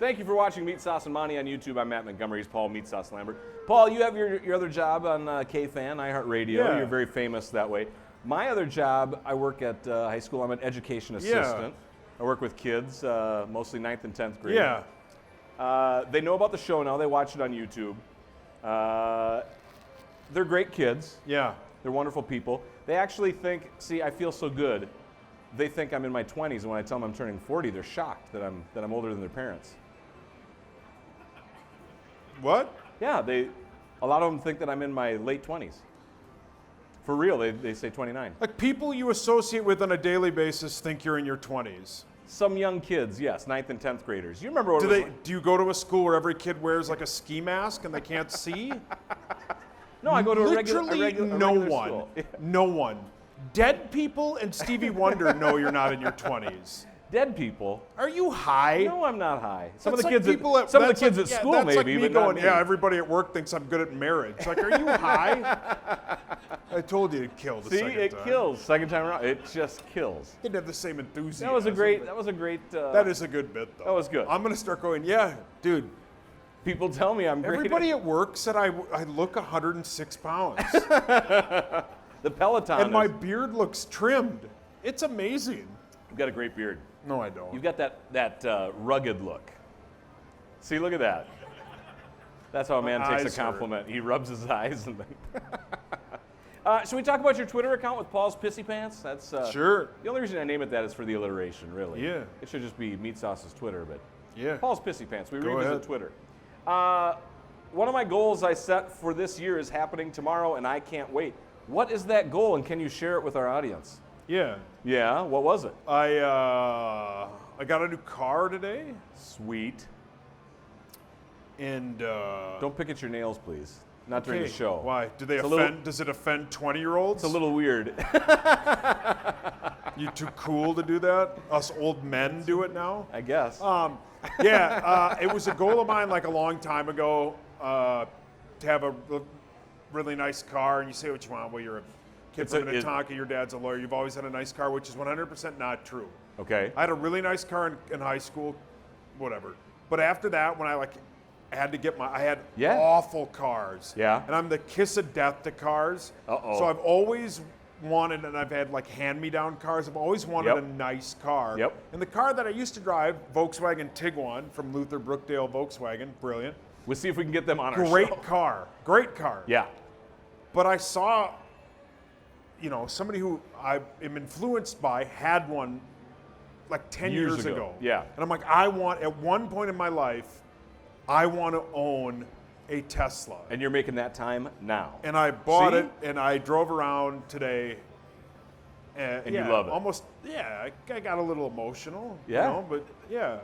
Thank you for watching Meatsauce Monty on YouTube. I'm Matt Montgomery. He's Paul Meatsauce Lambert. Paul, you have your other job on K-Fan, iHeartRadio. Yeah. You're very famous that way. My other job, I work at high school. I'm an education assistant. I work with kids, mostly 9th and 10th grade. Yeah. They know about the show now. They watch it on YouTube. They're great kids. Yeah. They're wonderful people. They actually think, see, I feel so good. They think I'm in my 20s, and when I tell them I'm turning 40, they're shocked that I'm older than their parents. What? Yeah, a lot of them think that I'm in my late 20s. For real, they say 29. Like people you associate with on a daily basis think you're in your 20s. Some young kids, yes, 9th and 10th graders. You remember what it was like? Do you go to a school where every kid wears like a ski mask and they can't see? No, I go to Literally a regular no regular one. school. No one. Dead people and Stevie Wonder know you're not in your 20s. Dead people? Are you high? No, I'm not high. Some of That's the kids like people at school that's maybe, like me but going, not me. yeah, everybody at work thinks I'm good at marriage. Like, are you high? I told you it killed the See, second it time. kills. Second time around, it just kills. Didn't have the same enthusiasm. That was a great. That is a good bit, though. That was good. I'm gonna start going. Yeah, dude. People tell me I'm great. Everybody at work said I look 106 pounds, The Peloton. and my beard looks trimmed. It's amazing. You've got a great beard. No, I don't. You've got that rugged look. See, look at that. That's how a man takes eyes a compliment. He rubs his eyes and then. Should we talk about your Twitter account with Paul's Pissy Pants? That's Sure. The only reason I name it that is for the alliteration, really. Yeah. It should just be Meatsauce's Twitter, but Yeah. Paul's Pissy Pants. We Go revisit ahead. Twitter. One of my goals I set for this year is happening tomorrow, and I can't wait. What is that goal, and can you share it with our audience? Yeah. Yeah, what was it? I got a new car today, Sweet. and Don't pick at your nails, please. Not during the okay. show. Why? Do they It's a offend? little- Does it offend 20-year-olds? It's a little weird. You too cool to do that? Us old men do it now? I guess. It was a goal of mine like a long time ago to have a really nice car, and you say what you want. Well, you're a kid from Minnetonka, your dad's a lawyer. You've always had a nice car, which is 100% not true. Okay. I had a really nice car in high school, whatever. But after that, when I had to get I had awful cars. Yeah. And I'm the kiss of death to cars. Uh-oh. So I've always wanted, and I've had like hand-me-down cars. I've always wanted Yep. a nice car. Yep. And the car that I used to drive, Volkswagen Tiguan from Luther Brookdale Volkswagen, brilliant. We'll see if we can get them on our show. Great car. Yeah. But I saw, somebody who I am influenced by had one like 10 years ago. Yeah. And I'm like, at one point in my life, I want to own a Tesla. And you're making that time now. And I bought See? it, and I drove around today. And you love it. I got a little emotional. Yeah. But yeah,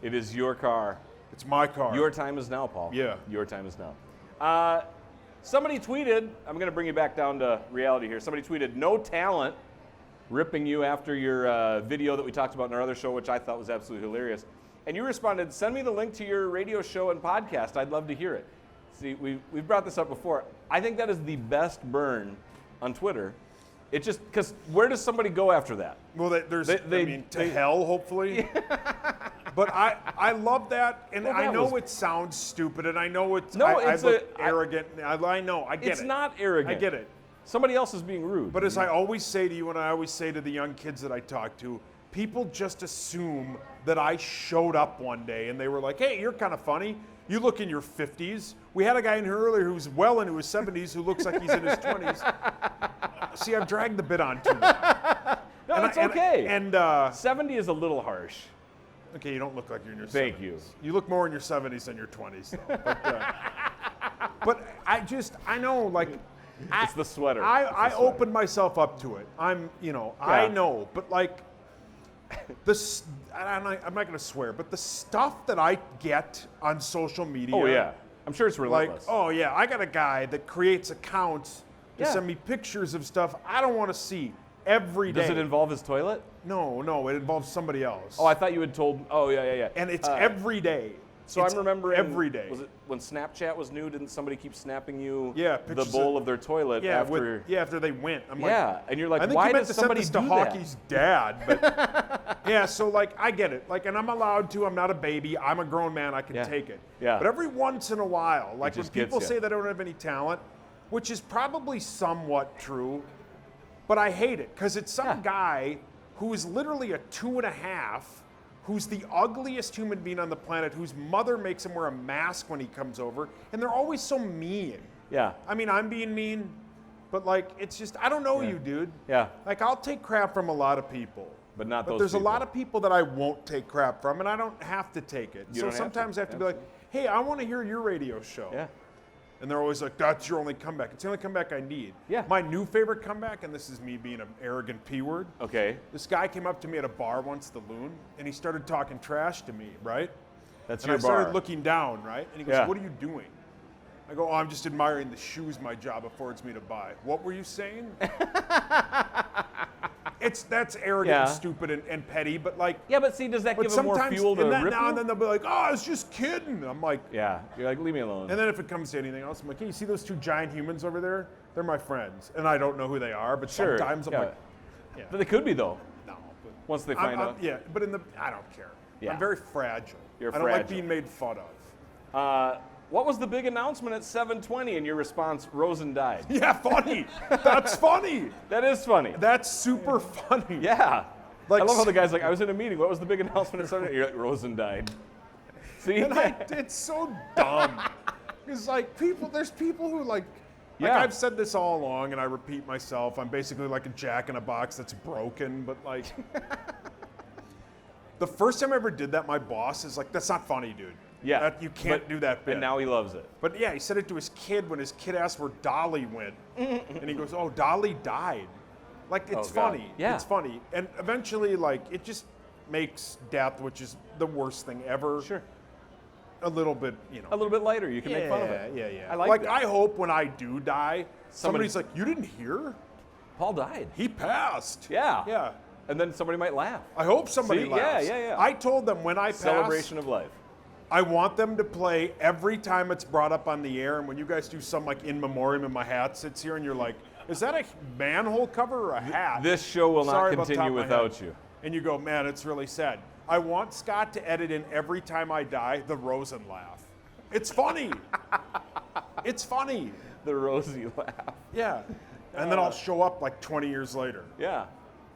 It is your car. it's my car. Your time is now, Paul. Yeah. Your time is now. Somebody tweeted, I'm going to bring you back down to reality here. Somebody tweeted, no talent, ripping you after your video that we talked about in our other show, which I thought was absolutely hilarious. And you responded, send me the link to your radio show and podcast. I'd love to hear it. See, we've brought this up before. I think that is the best burn on Twitter. It just, because where does somebody go after that? Well, to hell, hopefully. But I love that, and Well, that I know was- it sounds stupid, and I know I it's look arrogant. I know, I get It's it. not arrogant. I get it. Somebody else is being rude. But as I always say to you, and I always say to the young kids that I talk to, people just assume that I showed up one day and they were like, hey, you're kind of funny. You look in your 50s. We had a guy in here earlier who's well into his 70s who looks like he's in his 20s. See, I've dragged the bit on too long. No, it's okay. And 70 is a little harsh. okay, you don't look like you're in your 70s. Thank you. You look more in your 70s than your 20s, though. But I know, like, It's the sweater. I opened myself up to it. I know, but like, I'm not going to swear, but the stuff that I get on social media. Oh, yeah. I'm sure it's Like, relentless. oh yeah, I got a guy that creates accounts to Yeah. send me pictures of stuff I don't want to see every day. Does it involve his toilet? No, it involves somebody else. Oh, I thought you had told. Oh, yeah. and it's every day. So I'm remembering every day. Was it when Snapchat was new? Didn't somebody keep snapping you Yeah, the pictures bowl of their toilet after? after they went. I'm like, Yeah, and you're like, I think why you meant does to send somebody this to do Hockey's dad, but yeah. So like, I get it. Like, and I'm allowed to. I'm not a baby. I'm a grown man. I can Yeah. take it. Yeah. But every once in a while, like when just gets people ya. say that I don't have any talent, which is probably somewhat true, but I hate it because it's some Yeah. guy who is literally a 2.5, who's the ugliest human being on the planet, whose mother makes him wear a mask when he comes over, and they're always so mean. Yeah. I mean, I'm being mean, but like, it's just, I don't know you, dude. Yeah. Like, I'll take crap from a lot of people. But not those there's people. a lot of people that I won't take crap from, and I don't have to take it. You So don't have sometimes to. I have to be like, hey, I want to hear your radio show. Yeah. And they're always like, that's your only comeback. It's the only comeback I need. Yeah. My new favorite comeback, and this is me being an arrogant P word. Okay. This guy came up to me at a bar once, the Loon, and he started talking trash to me, right? That's And your I started bar. looking down, right? And he goes, Yeah. what are you doing? I go, oh, I'm just admiring the shoes my job affords me to buy. What were you saying? That's arrogant Yeah. and stupid and petty, but like, Yeah, but see, does that but give them more sometimes, fuel to and then rip now you? and then they'll be like, oh, I was just kidding. I'm like, Yeah. You're like, leave me alone. and then if it comes to anything else, I'm like, hey, you see those two giant humans over there? They're my friends. And I don't know who they are, but Sure, sometimes I'm yeah. like, yeah, But they could be though. no. But Once they find out. yeah, but I don't care. Yeah. I'm very fragile. You're I don't like fragile. being made fun of. What was the big announcement at 7:20? And your response, Rosen died. Yeah, funny. That's funny. That is funny. That's super funny. Yeah. Like, I love how the guy's like, I was in a meeting. What was the big announcement at 7:20? You're like, Rosen died. See? It's so dumb. Because like there's people who like Yeah. I've said this all along, and I repeat myself. I'm basically like a jack in a box that's broken, but like the first time I ever did that, my boss is like, "That's not funny, dude. Yeah. You can't do that bit." And now he loves it. But yeah, he said it to his kid when his kid asked where Dolly went, and he goes, "Oh, Dolly died." Like, it's Oh, God. funny. Yeah. It's funny, and eventually, like, it just makes death, which is the worst thing ever, Sure. a little bit, you know. A little bit lighter. You can make fun of it. Yeah. I like that. I hope when I do die, Somebody- somebody's like, "You didn't hear? Paul died. He passed." Yeah. Yeah. And then somebody might laugh. I hope somebody See? laughs. Yeah. I told them when I pass, Celebration of life. I want them to play every time it's brought up on the air. And when you guys do some like in memoriam and my hat sits here and you're like, is that a manhole cover or a hat? This show will not Sorry about the top continue of my head. without you. And you go, man, it's really sad. I want Scott to edit in every time I die the Rosen laugh. It's funny. It's funny. The Rosie laugh. Yeah. And then I'll show up like 20 years later. Yeah.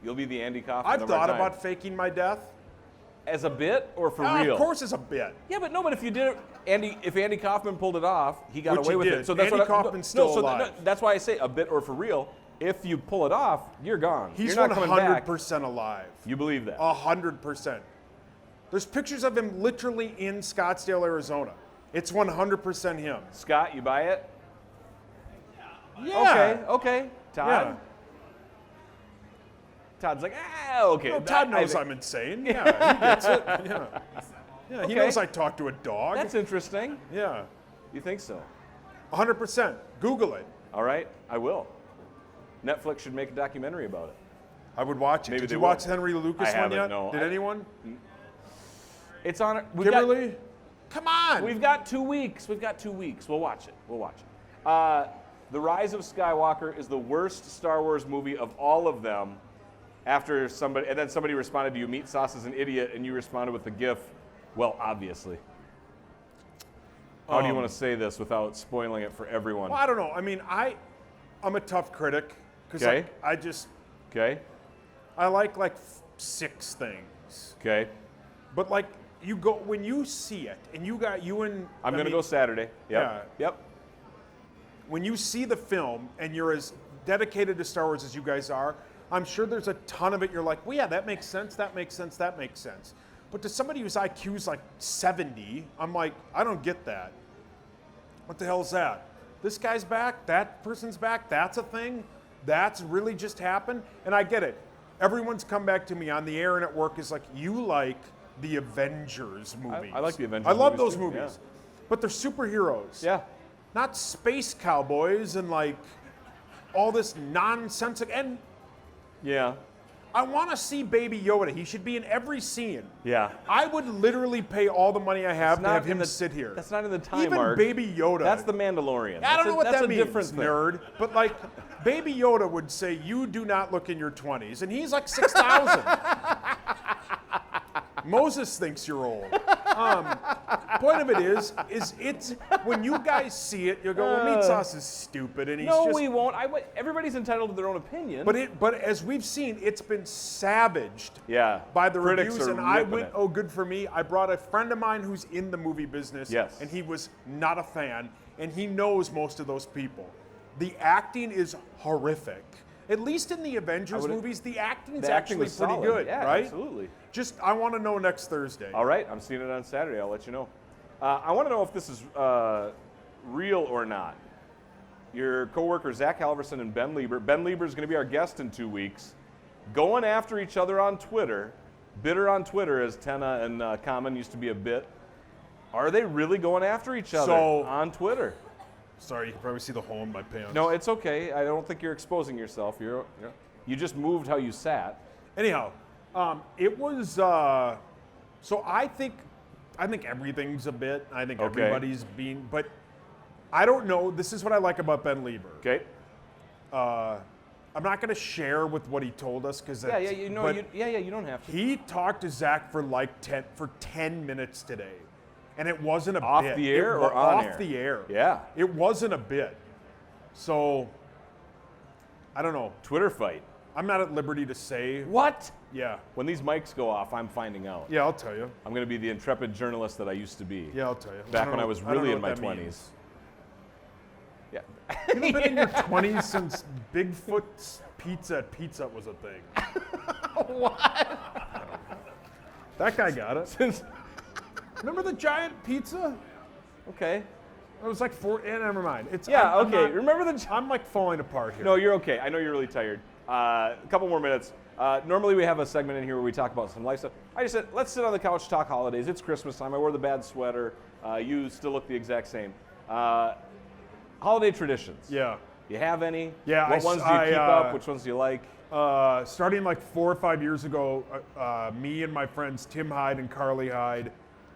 You'll be the Andy Kaufman. I've of our thought time. about faking my death. As a bit or for real? Of course, it's a bit. Yeah, but no. But if you did it, if Andy Kaufman pulled it off, he got Which away he with did. it. So that's Andy what Kaufman's still alive. that's why I say a bit or for real. If you pull it off, you're gone. He's you're not coming back. 100% alive. You believe that? 100%. There's pictures of him literally in Scottsdale, Arizona. It's 100% him. Scott, you buy it? Yeah. Okay. Todd. Yeah. Todd's like, okay. No, Todd knows I'm insane. Yeah, he gets it. Yeah. Yeah, he Okay. knows I talk to a dog. That's interesting. Yeah. You think so? 100%. Google it. All right, I will. Netflix should make a documentary about it. I would watch it. Maybe Did they you will. watch the Henry Lucas I one haven't, yet? no. Did anyone? It's on. Kimberly? Come on. We've got 2 weeks. We'll watch it. The Rise of Skywalker is the worst Star Wars movie of all of them. After somebody, and then somebody responded to you, Meatsauce is an idiot, and you responded with the GIF. Well, obviously. How do you want to say this without spoiling it for everyone? Well, I don't know. I mean, I'm a tough critic because Okay. I like 6 things. Okay. But like you go when you see it, and I'm going to go Saturday. Yep. When you see the film and you're as dedicated to Star Wars as you guys are, I'm sure there's a ton of it you're like, well, yeah, that makes sense, that makes sense, that makes sense. But to somebody whose IQ is like 70, I'm like, I don't get that. What the hell is that? This guy's back, that person's back, that's a thing? That's really just happened? And I get it. Everyone's come back to me on the air and at work is like, you like the Avengers movies. I like the Avengers I love movies those too, movies. yeah. But they're superheroes. Yeah. Not space cowboys and like all this nonsense. And Yeah. I want to see Baby Yoda. He should be in every scene. Yeah. I would literally pay all the money I have to have him sit here. That's not in the time Even arc. Baby Yoda. That's the Mandalorian. I don't know what that's that a means, different thing. nerd. But like, Baby Yoda would say, "You do not look in your 20s," and he's like 6,000. Moses thinks you're old. Point of it is it's when you guys see it, you'll go, "Well, Meatsauce is stupid," and he's No, just. we won't. Everybody's entitled to their own opinion. But as we've seen, it's been savaged. Yeah. By the Critics reviews, are and I ripping went, it. oh, good for me. I brought a friend of mine who's in the movie business, Yes. and he was not a fan, and he knows most of those people. The acting is horrific. At least in the Avengers movies, the acting's The acting actually was pretty solid. good, Yeah, right? absolutely. Just, I want to know next Thursday. All right, I'm seeing it on Saturday. I'll let you know. I want to know if this is real or not. Your coworker Zach Halverson and Ben Lieber. Ben Lieber is going to be our guest in 2 weeks. Going after each other on Twitter. Bitter on Twitter, as Tenna and Common used to be a bit. Are they really going after each other on Twitter? Sorry, you can probably see the hole in my pants. No, it's okay. I don't think you're exposing yourself. You just moved how you sat. Anyhow, it was. So I think everything's a bit. I think Okay. everybody's being. But I don't know. This is what I like about Ben Lieber. Okay. I'm not going to share with what he told us because You don't have to. he talked to Zach for like 10 minutes today, and it wasn't a Off bit. the air It or wa- on off air? the air. Yeah. It wasn't a bit. So I don't know. Twitter fight. I'm not at liberty to say. What? Yeah. When these mics go off, I'm finding out. Yeah, I'll tell you. I'm going to be the intrepid journalist that I used to be. Yeah, I'll tell you. Back when I was don't really know in my what that 20s. means. Yeah. You've been in your 20s since Bigfoot's Pizza at Pizza was a thing. What? That guy got it. Since. Remember the giant pizza? Okay. It was like never mind. Yeah, I'm okay. not- Remember the. I'm like falling apart here. No, you're okay. I know you're really tired. A couple more minutes. Normally we have a segment in here where we talk about some life stuff. I just said, let's sit on the couch, talk holidays. It's Christmas time. I wore the bad sweater. You still look the exact same. Holiday traditions. Yeah. You have any? Yeah, What ones do you keep up? Which ones do you like? Starting like 4 or 5 years ago, me and my friends Tim Hyde and Carly Hyde,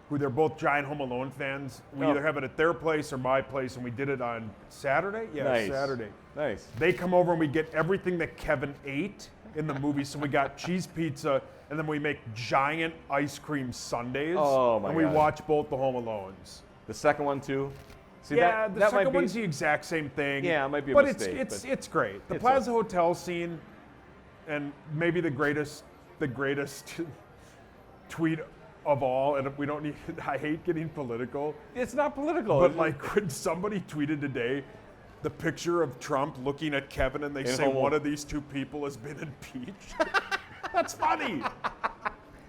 who they're both giant Home Alone fans, we either have it at their place or my place, and we did it on Saturday? Yeah, Nice. Saturday. Nice. They come over and we get everything that Kevin ate in the movie. So we got cheese pizza, and then we make giant ice cream sundaes. Oh, my And we God. watch both the Home Alones. The second one too? See, Yeah, that the might second be, one's the exact same thing. Yeah, it might be a but mistake, it's great. The it's Plaza Hotel scene, and maybe the greatest tweet of all. And we don't need. I hate getting political, It's not political. but like when somebody tweeted today, the picture of Trump looking at Kevin, and they say Home one Alone. of these two people has been impeached. That's funny.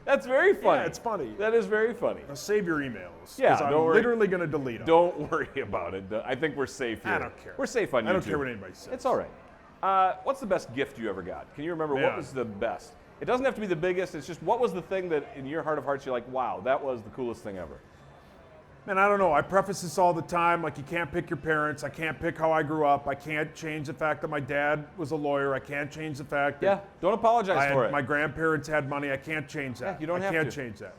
That's very funny. Yeah, it's funny. That is very funny. Now save your emails. Yeah, 'cause I'm don't worry. literally going to delete them. Don't worry about it. I think we're safe here. I don't care. We're safe on YouTube. I don't care what anybody says. It's all right. What's the best gift you ever got? Can you remember what Man. was the best? It doesn't have to be the biggest. It's just what was the thing that in your heart of hearts you're like, wow, that was the coolest thing ever. Man, I don't know. I preface this all the time. Like, you can't pick your parents. I can't pick how I grew up. I can't change the fact that my dad was a lawyer. I can't change the fact Yeah, that don't apologize for it. my grandparents had money. I can't change that. Yeah, you don't have I can't to. change that.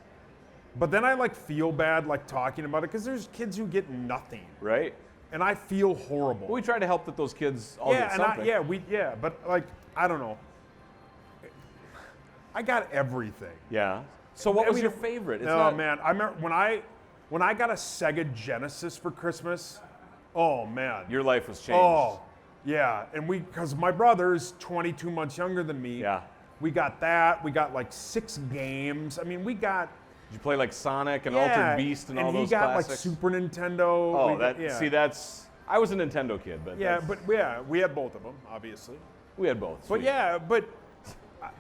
But then I like feel bad like talking about it because there's kids who get nothing, Right? and I feel horrible. Well, we try to help that those kids all get something. but like I don't know. I got everything. Yeah. So what I was mean, your favorite? It's Oh not, man, I remember when I got a Sega Genesis for Christmas. Oh man. Your life was changed. Oh, yeah. And because my brother's 22 months younger than me. Yeah. We got that. We got like 6 games. I mean, we got. Did you play like Sonic and Altered Beast and all those he got classics? like Super Nintendo. Oh, yeah. that's. I was a Nintendo kid, but Yeah, that's- but yeah, we had both of them, obviously. we had both. But Sweet. yeah, but.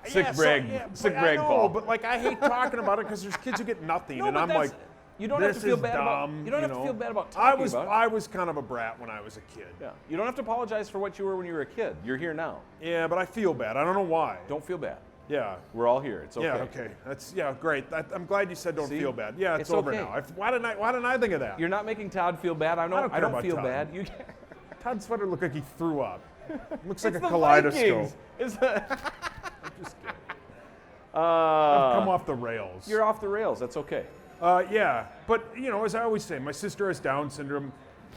Sick brag- sick but brag, I know, Paul. But like, I hate talking about it because there's kids who get nothing, No, and but I'm that's- like, you don't have this to feel is bad about. dumb, You don't have to know? feel bad about talking about it. I was kind of a brat when I was a kid. Yeah. You don't have to apologize for what you were when you were a kid. You're here now. Yeah, but I feel bad. I don't know why. Don't feel bad. Yeah. We're all here. It's okay. Yeah. Okay. That's great. I'm glad you said don't See? feel bad. Yeah, it's It's over okay. now. Why didn't I think of that? You're not making Todd feel bad. I don't care about feel Todd. bad. You. Todd's sweater looked like he threw up. Looks like It's a the kaleidoscope. Vikings. It's the- I'm just kidding. I've come off the rails. You're off the rails. That's okay. Yeah, but as I always say, my sister has Down syndrome,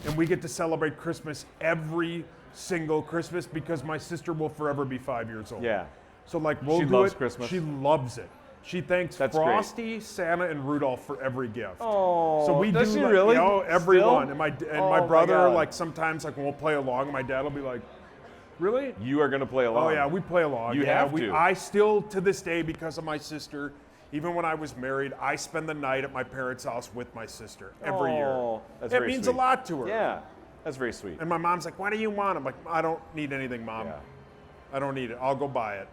and we get to celebrate Christmas every single Christmas because my sister will forever be 5 years old. Yeah. So we'll She do loves it. Christmas. She loves it. She thanks That's Frosty, Santa, and Rudolph for every gift. Oh, so we does do she really? everyone. Still? And Oh, my my brother God. sometimes when we'll play along, my dad will be like, "Really? You are going to play along. Oh yeah, we play along. You yeah, have to. I still to this day because of my sister. Even when I was married, I spend the night at my parents' house with my sister every year. That's it very means sweet. a lot to her. Yeah, that's very sweet. And my mom's like, "What do you want?" I'm like, "I don't need anything, Mom. Yeah. I don't need it. I'll go buy it."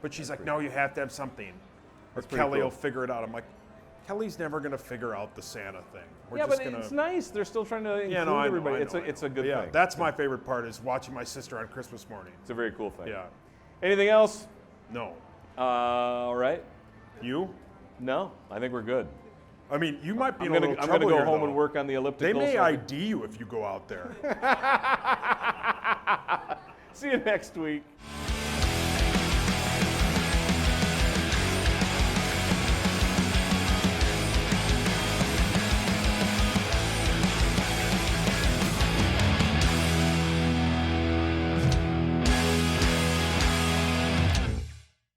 But she's like, "No, you have to have something." Or That's pretty Kelly cool. will figure it out. I'm like, Kelly's never gonna figure out the Santa thing. We're Yeah, just but gonna. it's nice. They're still trying to include Yeah, no, I know, everybody. I know, it's I a know. good Yeah, thing. that's my favorite part is watching my sister on Christmas morning. It's a very cool thing. Yeah. Anything else? No. All right. You? No, I think we're good. I mean, you might be I'm in a gonna little go trouble here, home though. and work on the They elliptical. may so I ID you if you go out there. can- See you next week.